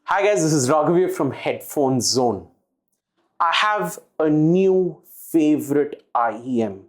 Hi guys, this is Raghav from Headphone Zone. I have a new favorite IEM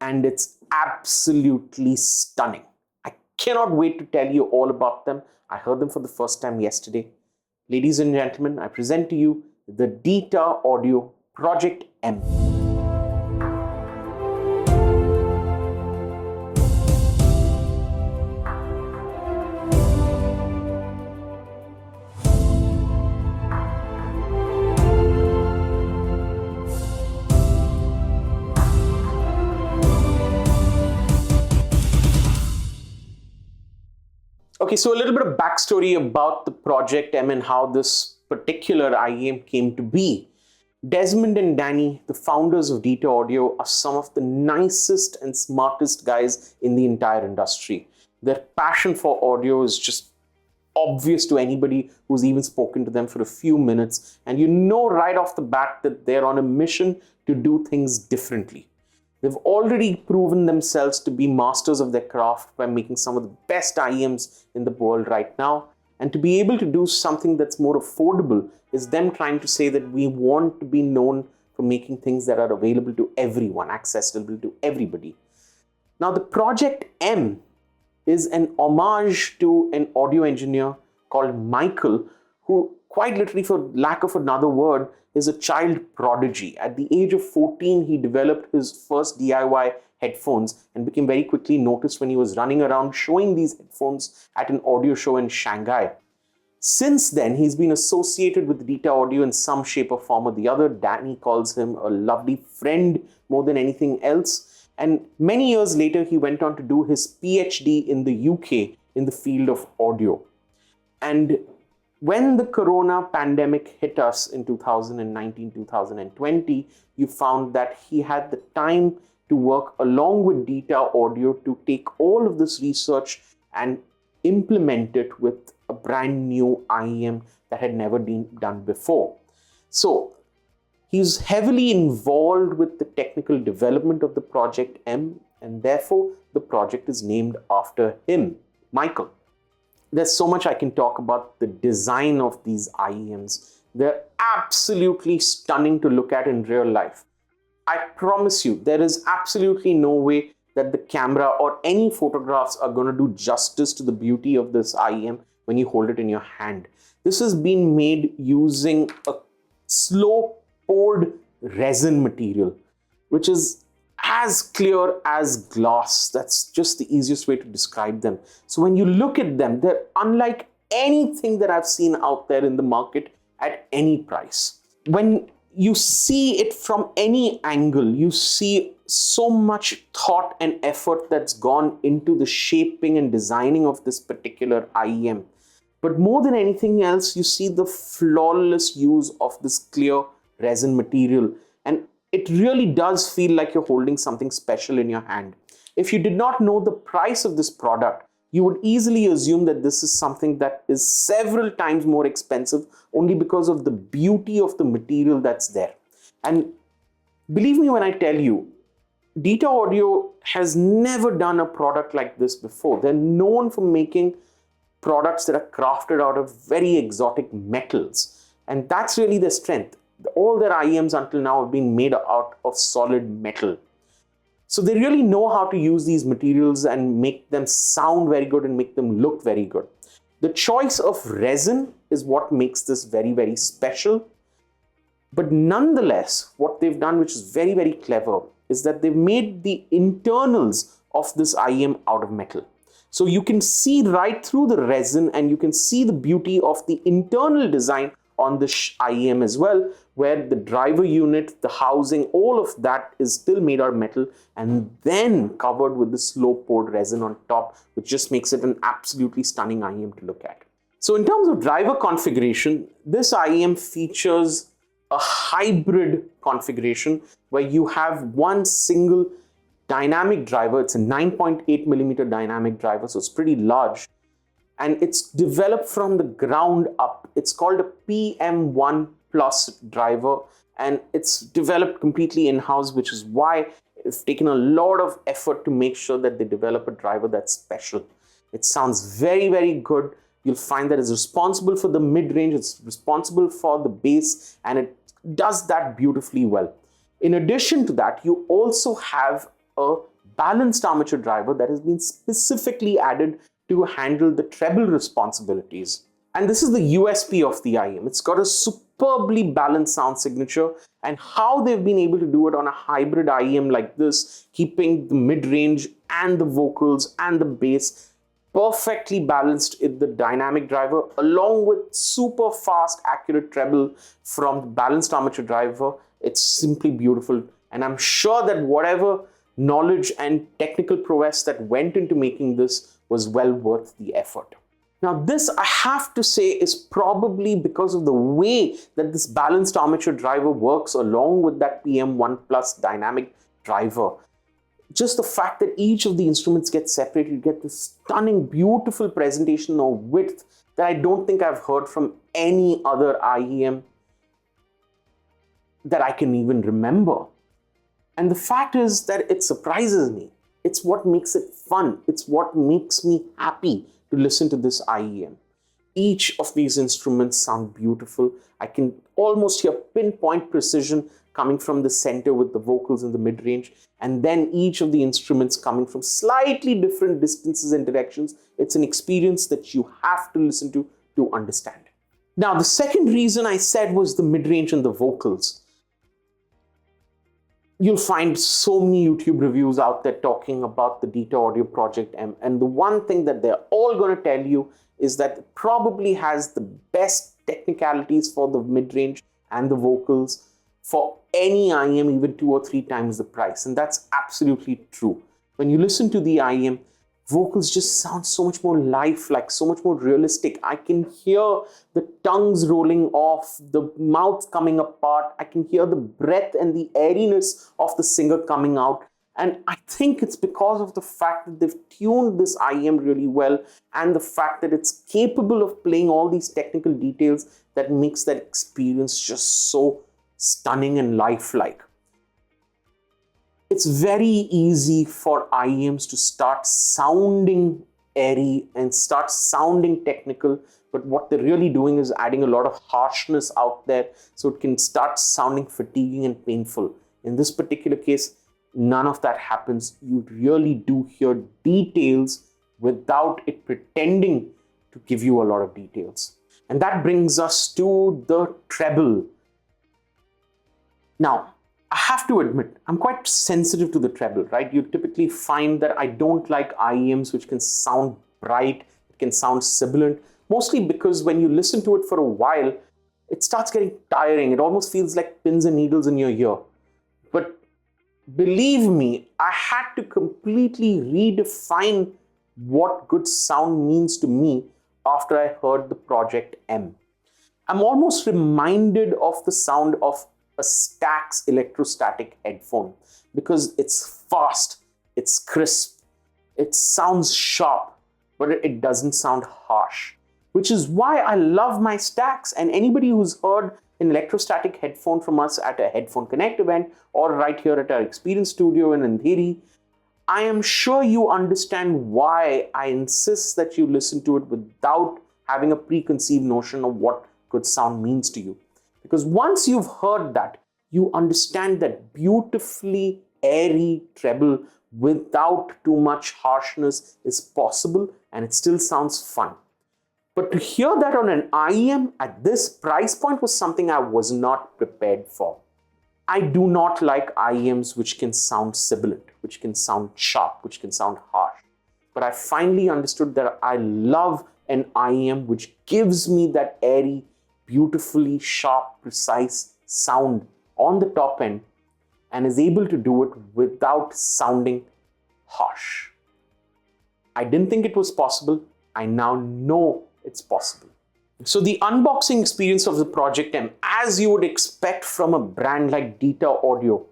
and it's absolutely stunning. I cannot wait to tell you all about them. I heard them for the first time yesterday. Ladies and gentlemen, I present to you the Dita Audio Project M. Okay, so a little bit of backstory about the Project M and how this particular IEM came to be. Desmond and Danny, the founders of Dita Audio, are some of the nicest and smartest guys in the entire industry. Their passion for audio is just obvious to anybody who's even spoken to them for a few minutes, and you know right off the bat that they're on a mission to do things differently. They've already proven themselves to be masters of their craft by making some of the best IEMs in the world right now. And to be able to do something that's more affordable is them trying to say that we want to be known for making things that are available to everyone, accessible to everybody. Now, the Project M is an homage to an audio engineer called Michael, who quite literally, for lack of another word, is a child prodigy. At the age of 14, he developed his first DIY headphones and became very quickly noticed when he was running around showing these headphones at an audio show in Shanghai. Since then, he's been associated with Dita Audio in some shape or form or the other. Danny calls him a lovely friend more than anything else. And many years later, he went on to do his PhD in the UK in the field of audio. And when the corona pandemic hit us in 2019, 2020, you found that he had the time to work along with Dita Audio to take all of this research and implement it with a brand new IEM that had never been done before. So he's heavily involved with the technical development of the Project M, and therefore the project is named after him, Michael. There's so much I can talk about the design of these IEMs. They're absolutely stunning to look at in real life. I promise you, there is absolutely no way that the camera or any photographs are going to do justice to the beauty of this IEM when you hold it in your hand. This has been made using a slow poured resin material, which is as clear as glass. That's just the easiest way to describe them. So when you look at them, they're unlike anything that I've seen out there in the market at any price. When you see it from any angle, you see so much thought and effort that's gone into the shaping and designing of this particular IEM. But more than anything else, you see the flawless use of this clear resin material. And it really does feel like you're holding something special in your hand. If you did not know the price of this product, you would easily assume that this is something that is several times more expensive only because of the beauty of the material that's there. And believe me when I tell you, Dita Audio has never done a product like this before. They're known for making products that are crafted out of very exotic metals. And that's really their strength. All their IEMs until now have been made out of solid metal. So they really know how to use these materials and make them sound very good and make them look very good. The choice of resin is what makes this very, very special. But nonetheless, what they've done, which is very, very clever, is that they've made the internals of this IEM out of metal. So you can see right through the resin and you can see the beauty of the internal design on the IEM as well, where the driver unit, the housing, all of that is still made out of metal and then covered with the slow poured resin on top, which just makes it an absolutely stunning IEM to look at. So in terms of driver configuration, this IEM features a hybrid configuration where you have one single dynamic driver. It's a 9.8 millimeter dynamic driver, so it's pretty large. And it's developed from the ground up. It's called a PM1 Plus driver, and it's developed completely in-house, which is why it's taken a lot of effort to make sure that they develop a driver that's special. It sounds very, very good. You'll find that it's responsible for the mid-range, it's responsible for the bass, and it does that beautifully well. In addition to that, you also have a balanced armature driver that has been specifically added to handle the treble responsibilities. And this is the USP of the IEM. It's got a superbly balanced sound signature, and how they've been able to do it on a hybrid IEM like this, keeping the mid-range and the vocals and the bass perfectly balanced in the dynamic driver, along with super fast, accurate treble from the balanced armature driver. It's simply beautiful. And I'm sure that whatever knowledge and technical prowess that went into making this was well worth the effort. Now, this, I have to say, is probably because of the way that this balanced armature driver works along with that PM1 Plus dynamic driver. Just the fact that each of the instruments gets separated, you get this stunning, beautiful presentation or width that I don't think I've heard from any other IEM that I can even remember. And the fact is that it surprises me. It's what makes it fun. It's what makes me happy to listen to this IEM. Each of these instruments sound beautiful. I can almost hear pinpoint precision coming from the center with the vocals in the mid-range, and then each of the instruments coming from slightly different distances and directions. It's an experience that you have to listen to understand. Now, the second reason I said was the mid-range and the vocals. You'll find so many YouTube reviews out there talking about the Dita Audio Project M, and the one thing that they're all going to tell you is that it probably has the best technicalities for the mid-range and the vocals for any IEM, even 2 or 3 times the price. And that's absolutely true. When you listen to the IEM, vocals just sound so much more lifelike, so much more realistic. I can hear the tongues rolling off, the mouth coming apart. I can hear the breath and the airiness of the singer coming out. And I think it's because of the fact that they've tuned this IEM really well, and the fact that it's capable of playing all these technical details that makes that experience just so stunning and lifelike. It's very easy for IEMs to start sounding airy and start sounding technical, but what they're really doing is adding a lot of harshness out there, so it can start sounding fatiguing and painful. In this particular case, none of that happens. You really do hear details without it pretending to give you a lot of details. And that brings us to the treble. Now, I have to admit, I'm quite sensitive to the treble, right? You typically find that I don't like IEMs which can sound bright, it can sound sibilant, mostly because when you listen to it for a while, it starts getting tiring. It almost feels like pins and needles in your ear. But believe me, I had to completely redefine what good sound means to me after I heard the Project M. I'm almost reminded of the sound of a Stax electrostatic headphone because it's fast, it's crisp, it sounds sharp, but it doesn't sound harsh, which is why I love my Stax. And anybody who's heard an electrostatic headphone from us at a Headphone Connect event or right here at our Experience Studio in Andheri, I am sure you understand why I insist that you listen to it without having a preconceived notion of what good sound means to you. Because once you've heard that, you understand that beautifully airy treble without too much harshness is possible, and it still sounds fun. But to hear that on an IEM at this price point was something I was not prepared for. I do not like IEMs which can sound sibilant, which can sound sharp, which can sound harsh. But I finally understood that I love an IEM which gives me that airy, beautifully sharp, precise sound on the top end and is able to do it without sounding harsh. I didn't think it was possible. I now know it's possible. So the unboxing experience of the Project M, as you would expect from a brand like Dita Audio,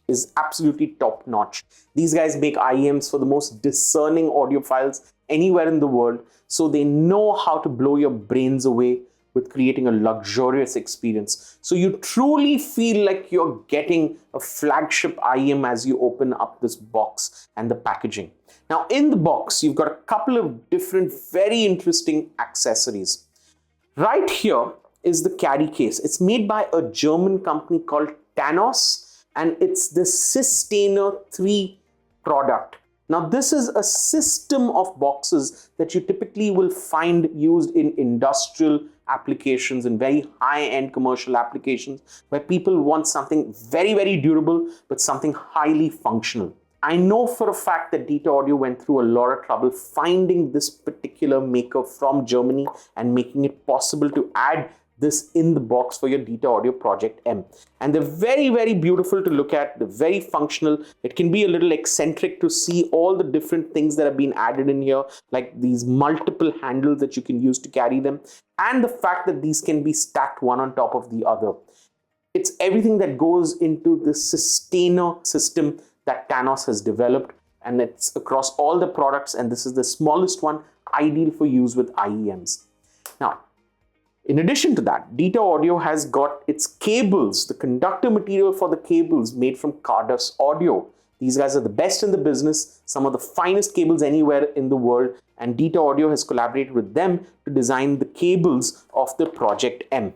is absolutely top notch. These guys make IEMs for the most discerning audiophiles anywhere in the world, so they know how to blow your brains away with creating a luxurious experience. So you truly feel like you're getting a flagship IEM as you open up this box and the packaging. Now in the box, you've got a couple of different, very interesting accessories. Right here is the carry case. It's made by a German company called Tanos, and it's the Sustainer 3 product. Now this is a system of boxes that you typically will find used in industrial applications and very high-end commercial applications where people want something very, very durable, but something highly functional. I know for a fact that Dita Audio went through a lot of trouble finding this particular maker from Germany and making it possible to add this in the box for your Dita Audio Project M. And they're very, very beautiful to look at. They're very functional. It can be a little eccentric to see all the different things that have been added in here, like these multiple handles that you can use to carry them, and the fact that these can be stacked one on top of the other. It's everything that goes into the Sustainer system that Tanos has developed, and it's across all the products, and this is the smallest one, ideal for use with IEMs. Now, in addition to that, Dita Audio has got its cables, the conductor material for the cables made from Dita Audio. These guys are the best in the business, some of the finest cables anywhere in the world, and Dita Audio has collaborated with them to design the cables of the Project M.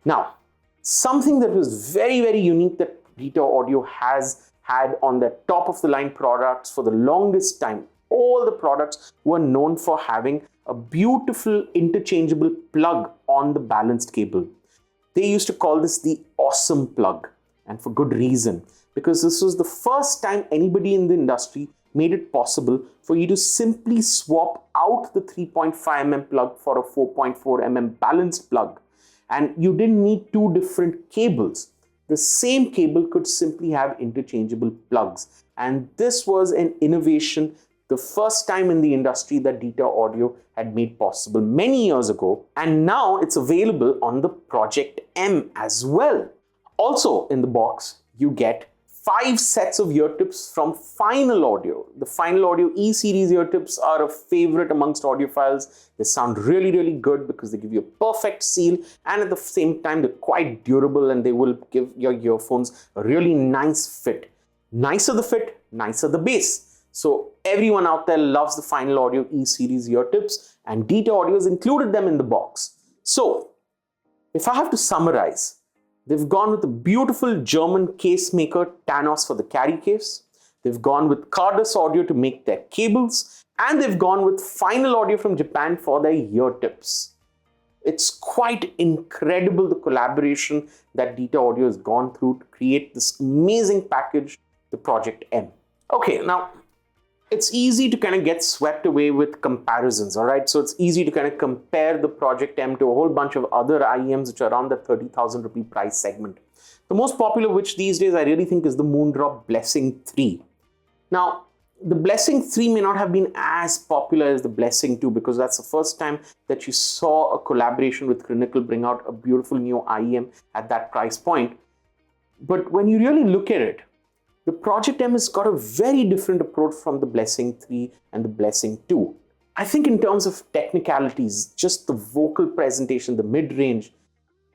Now, something that was very, very unique that Dita Audio has had on their top of the line products for the longest time, all the products were known for having a beautiful interchangeable plug on the balanced cable. They used to call this the awesome plug, and for good reason, because this was the first time anybody in the industry made it possible for you to simply swap out the 3.5mm plug for a 4.4mm balanced plug, and you didn't need two different cables. The same cable could simply have interchangeable plugs, and this was an innovation, the first time in the industry that Dita Audio had made possible many years ago, and now it's available on the Project M as well. Also in the box, you get 5 sets of ear tips from Final Audio. The Final Audio E-Series ear tips are a favorite amongst audiophiles. They sound really, really good because they give you a perfect seal, and at the same time, they're quite durable and they will give your earphones a really nice fit. Nicer the fit, nicer the bass. So everyone out there loves the Final Audio E-Series ear tips, and Dita Audio has included them in the box. So if I have to summarize, they've gone with a beautiful German case maker, Tanos, for the carry case. They've gone with Dita Audio to make their cables, and they've gone with Final Audio from Japan for their ear tips. It's quite incredible, the collaboration that Dita Audio has gone through to create this amazing package, the Project M. Okay, now it's easy to kind of get swept away with comparisons, all right? So it's easy to kind of compare the Project M to a whole bunch of other IEMs which are around the 30,000 rupee price segment. The most popular which these days I really think is the Moondrop Blessing 3. Now, the Blessing 3 may not have been as popular as the Blessing 2 because that's the first time that you saw a collaboration with Clinical bring out a beautiful new IEM at that price point. But when you really look at it, the Project M has got a very different approach from the Blessing 3 and the Blessing 2. I think in terms of technicalities, just the vocal presentation, the mid-range,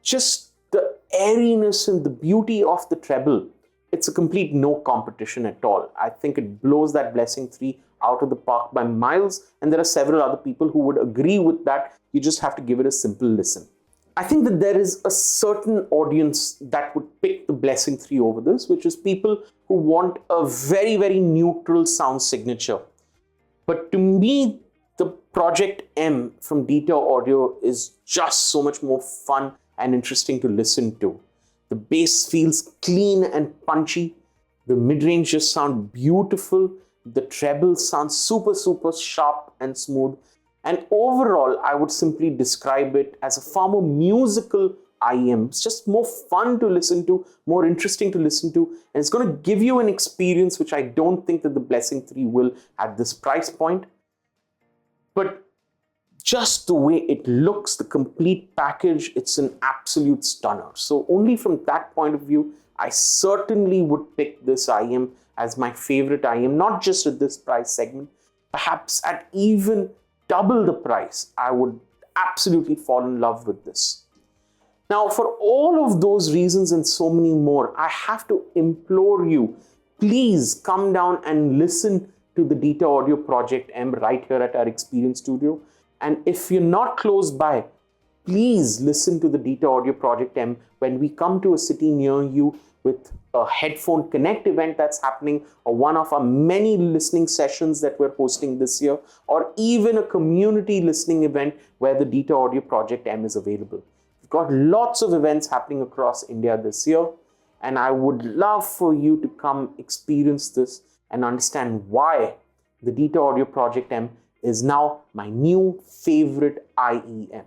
just the airiness and the beauty of the treble, it's a complete no competition at all. I think it blows that Blessing 3 out of the park by miles, and there are several other people who would agree with that. You just have to give it a simple listen. I think that there is a certain audience that would pick the Blessing 3 over this, which is people who want a very, very neutral sound signature. But to me, the Project M from Dita Audio is just so much more fun and interesting to listen to. The bass feels clean and punchy. The mid-range just sound beautiful. The treble sounds super, super sharp and smooth. And overall, I would simply describe it as a far more musical IEM. It's just more fun to listen to, more interesting to listen to, and it's going to give you an experience which I don't think that the Blessing 3 will at this price point. But just the way it looks, the complete package, it's an absolute stunner. So only from that point of view, I certainly would pick this IEM as my favorite IEM, not just at this price segment, perhaps at even double the price. I would absolutely fall in love with this. Now, for all of those reasons and so many more, I have to implore you, please come down and listen to the Dita Audio Project M right here at our Experience Studio. And if you're not close by, please listen to the Dita Audio Project M when we come to a city near you with a Headphone Connect event that's happening, or one of our many listening sessions that we're hosting this year, or even a community listening event where the Dita Audio Project M is available. We've got lots of events happening across India this year, and I would love for you to come experience this and understand why the Dita Audio Project M is now my new favorite IEM.